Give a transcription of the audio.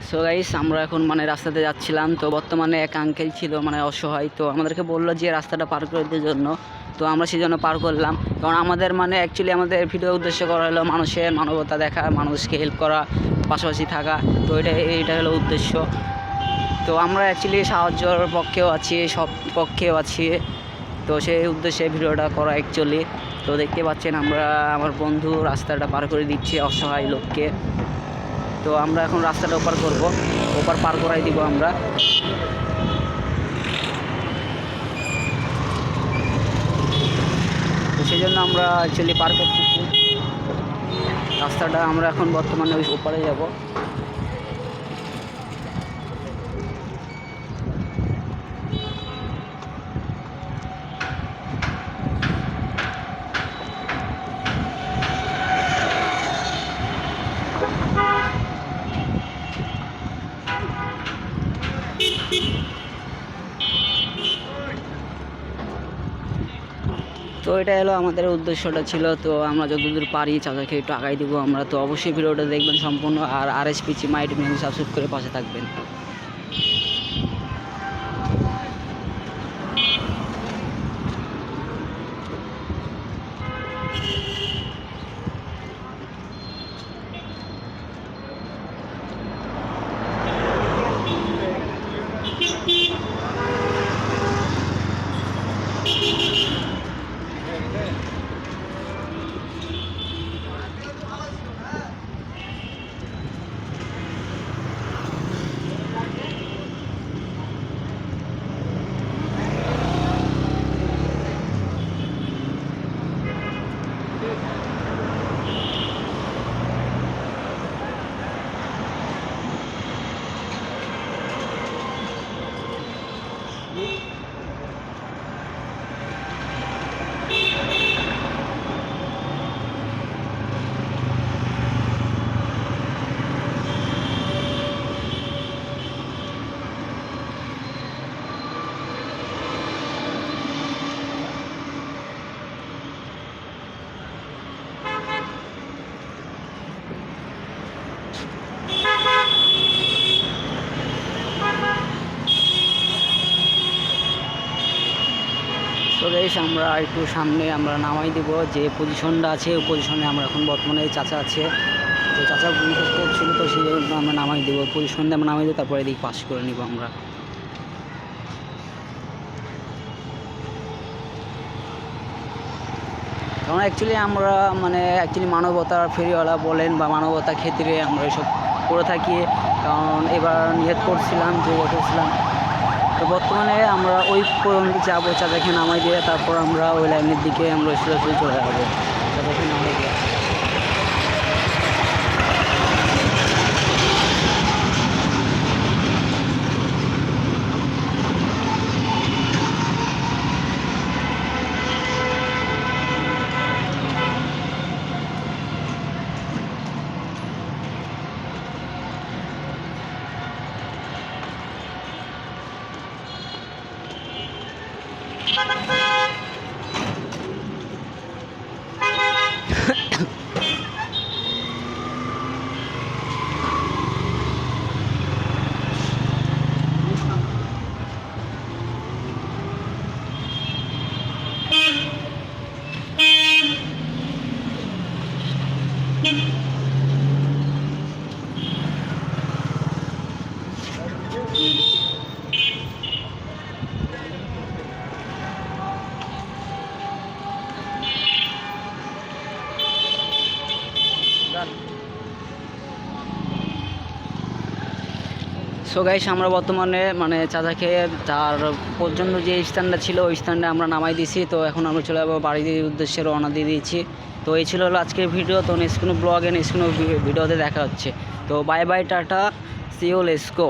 So guys আমরা এখন রাস্তাতে যাচ্ছিলাম। তো বর্তমানে এক আঙ্কেল ছিল অসহায়, তো আমাদেরকে বললো যে রাস্তাটা পার করে দেওয়ার জন্য। তো আমরা সেই জন্য পার করলাম, কারণ আমাদের অ্যাকচুয়ালি আমাদের ভিডিও উদ্দেশ্য করা হলো মানুষের মানবতা দেখা, মানুষকে হেল্প করা, পাশাপাশি থাকা। তো এটা হলো উদ্দেশ্য। তো আমরা অ্যাকচুয়ালি সাহায্যর পক্ষেও আছি, সব পক্ষেও আছি। তো সেই উদ্দেশ্যে ভিডিওটা করা অ্যাকচুয়ালি। তো দেখতে পাচ্ছেন আমার বন্ধু রাস্তাটা পার করে দিচ্ছে অসহায় লোককে। তো আমরা এখন রাস্তাটা ওপার করব, ওপার পার করাই দিব আমরা। তো সেই জন্য আমরা অ্যাকচুয়ালি পার করতেছি রাস্তাটা। আমরা এখন বর্তমানে ওই ওপারে যাব। তো এটা হলো আমাদের উদ্দেশ্যটা ছিল। তো আমরা যতদূর পারি চাচাকে একটু আগাই দিব আমরা। তো অবশ্যই ভিডিওটা দেখবেন সম্পূর্ণ, আর RSPC মাইট ম্যান সাবস্ক্রাইব করে পাশে থাকবেন। তো গাইস আমরা একটু সামনে আমরা নামাই দেব, যে পজিশনটা আছে ওই পজিশনে আমরা এখন বর্তমানে চাচা আছে। তো চাচা ভূমিকা করছিল, তো সেই জন্য আমরা নামাই দেবো পজিশনটা, আমরা নামাই দেবো, তারপরে এদিকে পাস করে নিব আমরা। কারণ অ্যাকচুয়ালি আমরা মানবতার ফেরিওয়ালা বলেন বা মানবতা ক্ষেত্রে আমরা এসব করে থাকি। কারণ এবার নিয়ত করছিলাম, যোগা করছিলাম। তো বর্তমানে আমরা ওই পর্যন্ত যাবো, চাচাকে নামাই দিয়ে তারপর আমরা ওই লাইনের দিকে আমরা সরাসরি চলে যাবো, চাচাকে নামাই দিয়ে। সো গাইস আমরা বর্তমানে চাচাকে তার পর্যন্ত যে স্থানটা ছিল ওই স্থানটা আমরা নামাই দিয়েছি। তো এখন আমরা চলে যাবো বাড়ির উদ্দেশ্যে, রওনা দিয়ে দিয়েছি। তো এই ছিল আজকের ভিডিও। তো নেক্সট কোনো ব্লগে নেক্সট কোনো ভিডিওতে দেখা হচ্ছে। তো bye bye, tata, see you, let's go.